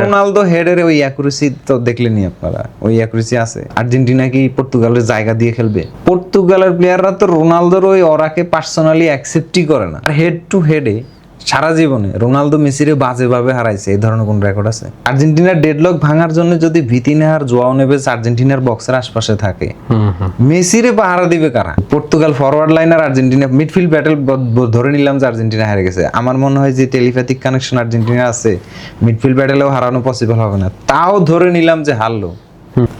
Ronaldo হেডের ওই accuracy তো দেখলেনই আপনারা, ওই অ্যাকুরেসি আছে। আর্জেন্টিনা কি পর্তুগালের জায়গা দিয়ে খেলবে? পর্তুগালের প্লেয়াররা তো রোনালদোর ওই অরাকে পার্সোনালি অ্যাকসেপ্টই করে না। আর হেড টু হেডে সারা জীবনে রোনালদো মেসিরে বাজেভাবে হারাইছে, এই ধরনের কোন রেকর্ড আছে? আর্জেন্টিনার ডেডলক ভাঙার জন্য যদি ভিতিনা আর জোয়াও নেভেস আর্জেন্টিনার বক্সের আশপাশে থাকে, মেসিরে পাহারা দিবে কারা? পর্তুগাল ফরওয়ার্ড লাইন আর আর্জেন্টিনা মিডফিল্ড ব্যাটল ধরে নিলাম যে আর্জেন্টিনা হেরে গেছে। আমার মনে হয় যে টেলিপ্যাথিক কানেকশন আর্জেন্টিনা আছে, মিডফিল্ড ব্যাটেলেও হারানো পসিবল হবে না, তাও ধরে নিলাম যে হারলো।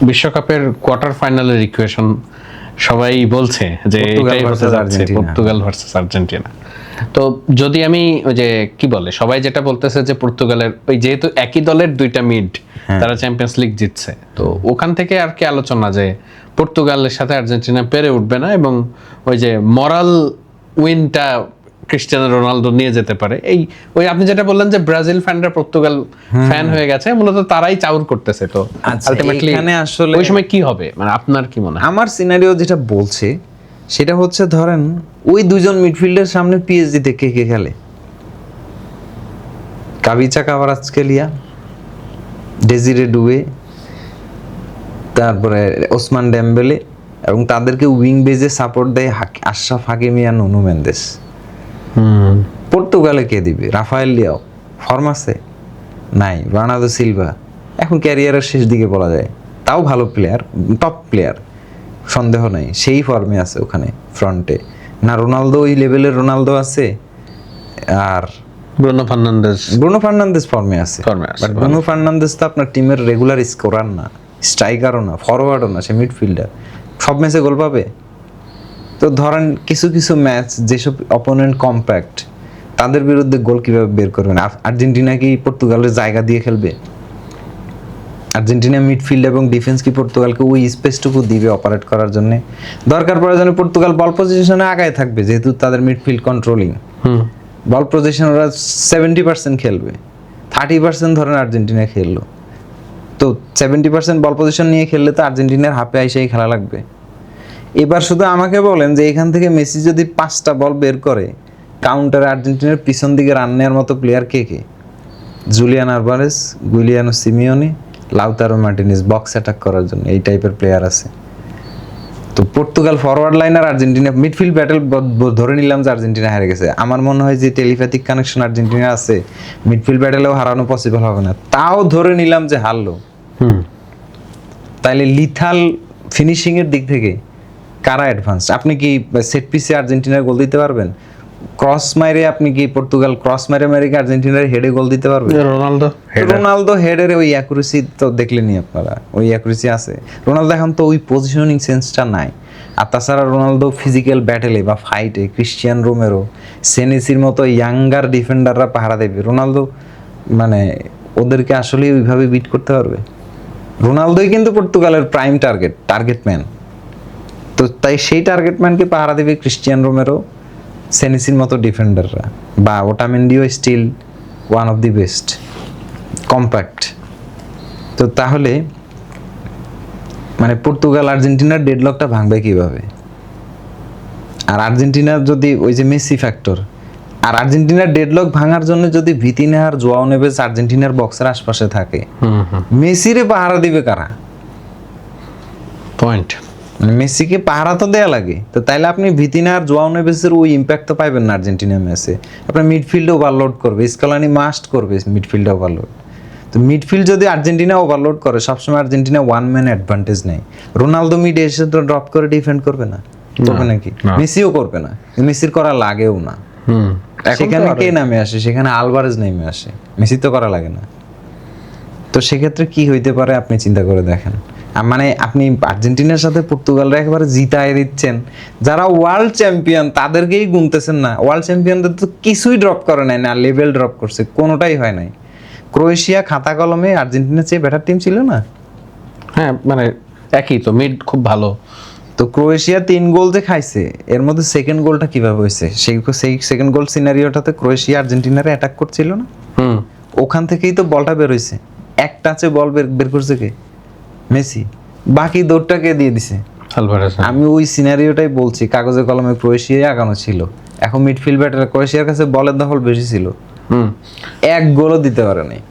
বিশ্বকাপের কোয়ার্টার ফাইনালের ইকুয়েশন সবাই বলছে যে এটাই হতে যাচ্ছে, পর্তুগাল ভার্সেস আর্জেন্টিনা। তো যদি আমি ওই যে কি বলে সবাই যেটা বলতেছে যে পর্তুগালের ওই যেহেতু একই দলের দুইটা মিড তারা চ্যাম্পিয়ন্স লিগ জিতছে, তো ওখান থেকে আর কি আলোচনা যে পর্তুগালের সাথে আর্জেন্টিনা পেরে উঠবে না এবং ওই যে মরাল উইনটা ক্রিস্টিয়ানো রোনালদো নিয়ে যেতে পারে। এই ওই আপনি যেটা বললেন যে ব্রাজিল ফ্যানরা পর্তুগাল ফ্যান হয়ে গেছে, মূলত তারাই চাউর করতেছে। তো আলটিমেটলি এখানে আসলে ওই সময় কি হবে, মানে আপনার কি মনে হয়? আমার সিনারিও যেটা বলছে সেটা হচ্ছে, ধরেন ওই দুজন মিডফিল্ডের সামনে পিএসজি তে কে কে খেলে? কাবিচা কাভারাৎসকেলিয়া, ডেজিরে ডুয়ে, তারপরে ওসমান ডেম্বেলে, এবং তাদেরকে উইং বেজে সাপোর্ট দেয় আশরাফ হাকিমি আর নুনো মেন্দেস। পর্তুগালে কে দিবে? রাফায়েল লিয়াও ফর্ম আছে? নাই। বার্নার্দো সিলভা এখন ক্যারিয়ারের শেষ দিকে বলা যায়, তাও ভালো প্লেয়ার, টপ প্লেয়ার, সন্দেহ নাই, সেই ফর্মে আছে ওখানে ফ্রন্টে। না রোনালদো ওই লেভেলের রোনালদো আছে, আর ব্রুনো ফার্নান্দেজ ফর্মে আছে। বাট ব্রুনো ফার্নান্দেজ তো আপনার টিমের রেগুলার স্কোরার না, স্ট্রাইকারও না, ফরওয়ার্ডও না, সে মিডফিল্ডার। সব ম্যাচে গোল পাবে? তো ধরেন কিছু কিছু ম্যাচ যেসব অপোনেন্ট কম্প্যাক্ট, তাদের বিরুদ্ধে গোল কিভাবে বের করবেন? আর্জেন্টিনা কি পর্তুগালের জায়গা দিয়ে খেলবে? আর্জেন্টিনা মিডফিল্ড এবং ডিফেন্স কি পর্তুগালকে ওই স্পেসটুকু দিবে অপারেট করার জন্য? দরকার প্রয়োজনে পর্তুগাল বল পজিশনে আগায় থাকবে, যেহেতু তাদের মিডফিল্ড কন্ট্রোলিং। বল পজিশন ওরা 70% খেলবে, 30% ধরেন আর্জেন্টিনা খেললো, তো 70% বল পজিশন নিয়ে খেললে তো আর্জেন্টিনার হাফে আইসেই খেলা লাগবে। এবার শুধু আমাকে বলেন যে এখান থেকে মেসি যদি 5টা বল বের করে, কাউন্টারে আর্জেন্টিনার পিছন দিকে রান নেওয়ার মতো প্লেয়ার কে কে? Julian Alvarez, Giuliano Simeone, Lautaro Martinez box attack করার জন্য এই টাইপের প্লেয়ার আছে। তো পর্তুগাল ফরওয়ার্ড লাইন আর আর্জেন্টিনা মিডফিল্ড ব্যাটেল ধরে নিলাম যে আর্জেন্টিনা হেরে গেছে। আমার মনে হয় যে টেলিপ্যাথিক কানেকশন আর্জেন্টিনা আছে, মিডফিল্ড ব্যাটেলেও হারানো পসিবল হবে না, তাও ধরে নিলাম যে হারলো। তাইলে লিথাল ফিনিশিং এর দিক থেকে কারা অ্যাডভান্স? আপনি কি সেট পিসে আর্জেন্টিনার গোল দিতে পারবেন? ক্রস মাইরে আপনি কি পর্তুগাল ক্রস মাইরে কি আর্জেন্টিনার হেডে গোল দিতে পারবে? রোনালদো হেডের ওই অ্যাকুরেসি তো দেখলেনই আপনারা, ওই অ্যাকুরেসি আছে। রোনালদো এখন তো ওই পজিশনিং সেন্সটা নাই। আর তাছাড়া রোনালদো ফিজিক্যাল ব্যাটেলে বা ফাইটে ক্রিস্টিয়ান রোমেরো, সেনেসির মতো ইয়াঙ্গার ডিফেন্ডাররা পাহারা দেবে, রোনালদো মানে ওদেরকে আসলে ওইভাবে বিট করতে পারবে? রোনালদোই কিন্তু পর্তুগালের প্রাইম টার্গেট ম্যান। তো তাই সেই টার্গেট ম্যানকে পাহারা দেবে ক্রিস্টিয়ান রোমেরো, সেনেসির মতো ডিফেন্ডাররা, বা ওটামেন্ডিও still one of the best compact. তো তাহলে মানে পর্তুগাল আর্জেন্টিনার ডেডলকটা ভাঙবে কিভাবে? আর আর্জেন্টিনার যদি ওই যে মেসি ফ্যাক্টর, আর আর্জেন্টিনার ডেডলক ভাঙার জন্য যদি ভিতিনা আর জোয়াও নেভেস আর্জেন্টিনার বক্সের আশপাশে থাকে, মেসিরে পাহারা দিবে কারা? পয়েন্ট, মানে মেসিকে পাহারা তো দেয়া লাগে। তো তাইলে আপনি ভিতিনা আর জোয়াও নেভেসের ওই ইম্প্যাক্ট তো পাইবেন না আর্জেন্টিনা ম্যাচে। আপনার মিডফিল্ডে ওভারলোড করবে, স্কলানি মাস্ট করবে মিডফিল্ডে ওভারলোড। তো মিডফিল্ড যদি আর্জেন্টিনা ওভারলোড করে, সবসময় আর্জেন্টিনা ওয়ান ম্যান অ্যাডভান্টেজ নেই। রোনালদো মিডে এসে তো ড্রপ করে ডিফেন্ড করবে না, করবে নাকি? মেসিও করবে না, মেসির করা লাগেও না। সেখানে কে নামে আসে? সেখানে আলভারেজ নেমে আসে, মেসি তো করা লাগে না। তো সেক্ষেত্রে কি হইতে পারে আপনি চিন্তা করে দেখেন। মানে আপনি আর্জেন্টিনার সাথে পর্তুগালরা একেবারে জিতায় দিচ্ছেন, যারা ওয়ার্ল্ড চ্যাম্পিয়ন তাদেরকেই গুনতেছেন না। ওয়ার্ল্ড চ্যাম্পিয়নদের তো কিছুই ড্রপ করে নাই, না লেভেল ড্রপ করছে, কোনোটাই হয় নাই। ক্রোয়েশিয়া খাতা কলমে আর্জেন্টিনার চেয়ে বেটার টিম ছিল না? হ্যাঁ, মানে একই তো, মিড খুব ভালো। তো ক্রোয়েশিয়া 3 গোল যে খাইছে, এর মধ্যে সেকেন্ড গোলটা কিভাবে হয়েছে? সেই সেকেন্ড গোল সিনারিওটাতে ক্রোয়েশিয়া আর্জেন্টিনারে অ্যাটাক করছিল না? ওখান থেকেই তো বলটা বের হয়েছে। এক টাচে বল বের করছে কে? মেসি। বাকি দৌড়টাকে দিয়ে দিছে আলভারেজ। আমি ওই সিনারিওটাই বলছি, কাগজে কলমে ক্রোয়েশিয়ায় আগানো ছিল। এখন মিডফিল্ড ব্যাটার ক্রোয়েশিয়ার কাছে বলের দখল বেশি ছিল, এক গোলও দিতে পারে নাই।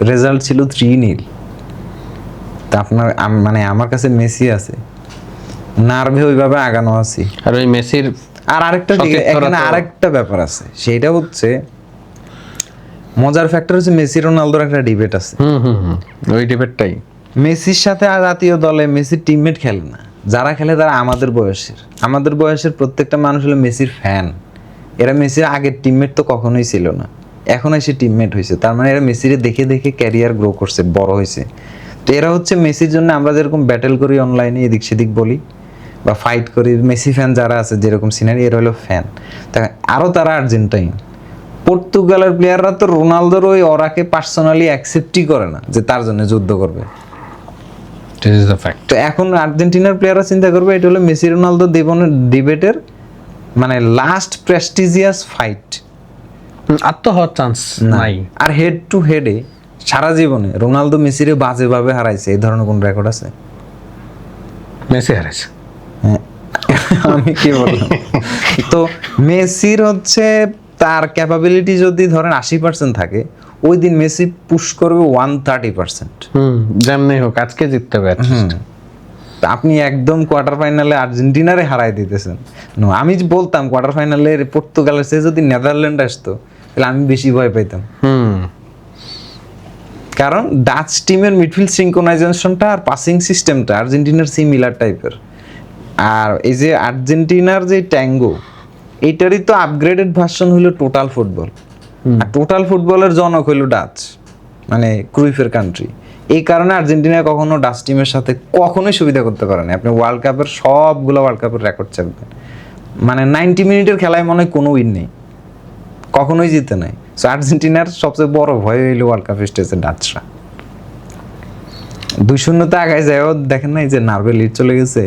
রেজাল্ট ছিল 3-0। তা আপনার মানে আমার কাছে মেসি আছে, নার্ভে ওইভাবে আগানো আছি। আর ওই মেসির আর আরেকটা এখানে আরেকটা ব্যাপার আছে, সেটা হচ্ছে মজার ফ্যাক্টর হচ্ছে মেসি রোনালদোর একটা ডিবেট আছে। ওই ডিবেটটাই মেসির সাথে আর জাতীয় দলে মেসির টিমমেট খেলে না, যারা খেলে তারা আমাদের বয়সের প্রত্যেকটা মানুষ হলো মেসির ফ্যান। এরা মেসির আগের টিমমেট তো কখনোই ছিল না, এখন এসে টিমমেট হয়েছে, তার মানে এরা মেসিরে দেখে দেখে ক্যারিয়ার গ্রো করছে, বড় হয়েছে। তো এরা হচ্ছে মেসির জন্য আমরা যেরকম ব্যাটেল করি অনলাইনে এদিক সেদিক বলি বা ফাইট করি, মেসি ফ্যান যারা আছে যেরকম সিনারি, এরা হলো ফ্যান। আরও তারা আর্জেন্টাইন। পর্তুগালের প্লেয়াররা তো রোনালদোর ওই অরাকে পার্সোনালি অ্যাকসেপ্টই করে না যে তার জন্য যুদ্ধ করবে। তো এখন আর্জেন্টিনার প্লেয়াররা চিন্তা করবে এটা হলো মেসি রোনালদো ডিবেটের মানে লাস্ট প্রেস্টিজিয়াস ফাইট। আর তো হওয়ার চান্স নাই। আর হেড টু হেডে সারা জীবনে রোনালদো মেসিরে বাজেভাবে হারাইছে এই ধরনের কোন রেকর্ড আছে? মেসি হারাইছে। আমি কি বললাম? তো মেসির হচ্ছে তার ক্যাপাবিলিটি যদি ধরেন 80% থাকে, ওই দিন মেসি পুশ করবে 130%। যেমনি হোক আজকে জিততে হবে। আপনি একদম কোয়ার্টার ফাইনালে আর্জেন্টিনারে হারাই দিতেছেন। আমি বলতাম কোয়ার্টার ফাইনালে পর্তুগালের চেয়ে যদি নেদারল্যান্ড আসতো তাহলে আমি বেশি ভয় পাইতাম। কারণ ডাচ টিমের মিডফিল্ড সিনক্রোনাইজেশনটা আর পাসিং সিস্টেমটা আর্জেন্টিনার সিমিলার টাইপের। আর এই যে আর্জেন্টিনার যে ট্যাঙ্গো, এইটারই তো আপগ্রেডেড ভার্সন হলো টোটাল ফুটবল। আর টোটাল ফুটবলের জনক হলো ডাচ, মানে ক্রুইফের কান্ট্রি। এই কারণে আর্জেন্টিনা কখনো ডাচ টিমের সাথে কখনোই সুবিধা করতে পারে না। আপনি ওয়ার্ল্ড কাপের সবগুলো ওয়ার্ল্ড কাপের রেকর্ড চাপবেন, মানে 90 মিনিটের খেলায় মনে হয় কোনো উইন নেই, কখনোই জিতে নাই। সো আর্জেন্টিনার সবচেয়ে বড় ভয় হইলো ওয়ার্ল্ড কাপ স্টেজে ডাচরা 2-0 আগায় যায়ও দেখেন না, এই যে নার্ভে লিড চলে গেছে।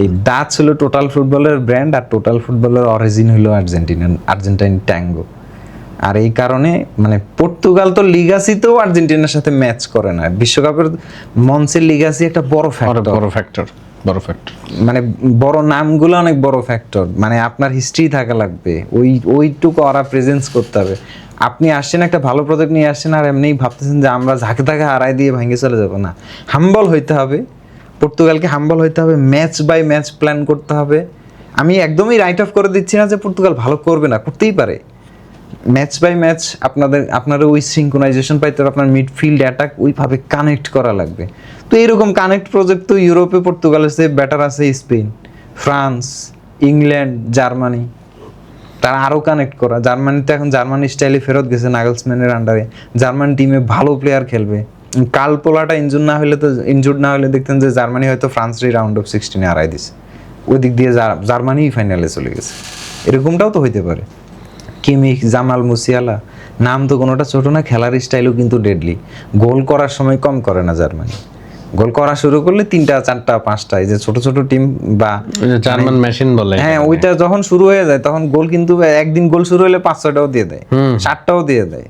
এই ডাচ হলো টোটাল ফুটবলের ব্র্যান্ড, আর টোটাল ফুটবলের অরিজিন হলো আর্জেন্টাইন ট্যাঙ্গো। আর এই কারণে মানে পর্তুগাল তো লিগাসিতেও আর্জেন্টিনার সাথে ম্যাচ করে না। বিশ্বকাপের মঞ্চের লিগাসি একটা বড় ফ্যাক্টর, মানে বড় নামগুলো অনেক বড় ফ্যাক্টর। মানে আপনার হিস্ট্রি থাকা লাগবে, ওইটুকু ওরা প্রেজেন্স করতে হবে। আপনি আসছেন একটা ভালো প্রজেক্ট নিয়ে আসছেন আর এমনিই ভাবতেছেন যে আমরা ঝাঁকে তাকে হারাই দিয়ে ভেঙে চলে যাবো না। হাম্বল হইতে হবে, পর্তুগালকে হাম্বল হইতে হবে, ম্যাচ বাই ম্যাচ প্ল্যান করতে হবে। আমি একদমই রাইট অফ করে দিচ্ছি না যে পর্তুগাল ভালো করবে না, করতেই পারে। ম্যাচ বাই ম্যাচ আপনার ওই সিনক্রোনাইজেশন পাইতে হবে, আপনার মিডফিল্ড অ্যাটাক ওইভাবে কানেক্ট করা লাগবে। তো এইরকম কানেক্ট প্রজেক্ট তো ইউরোপে পর্তুগালের চেয়ে বেটার আছে স্পেন, ফ্রান্স, ইংল্যান্ড, জার্মানি। তারা আরও কানেক্ট করা। জার্মানিতে এখন জার্মানি স্টাইলে ফেরত গেছে নাগলসম্যানের আন্ডারে। জার্মান টিমে ভালো প্লেয়ার খেলবে। কাল পোলাটা ইনজুর্ড না হলে দেখতেন যে জার্মানি হয়তো ফ্রান্সের রাউন্ড অফ 16 হারাই দিছে, ওই দিক দিয়ে জার্মানি ফাইনালে চলে গেছে। এরকমটাও তো হইতে পারে। কিমিখ, জামাল মুসিয়ালা, নাম তো কোনোটা ছোট না, খেলার স্টাইলও কিন্তু ডেডলি। গোল করার সময় কম করে না জার্মানি, গোল করা শুরু করলে 3টা 4টা 5টা, এই যে ছোট ছোট টিম বা জার্মান মেশিন বলে, হ্যাঁ ওইটা যখন শুরু হয়ে যায় তখন গোল কিন্তু একদিন গোল শুরু হলে 5-6টাও দিয়ে দেয়, 7টাও দিয়ে দেয়।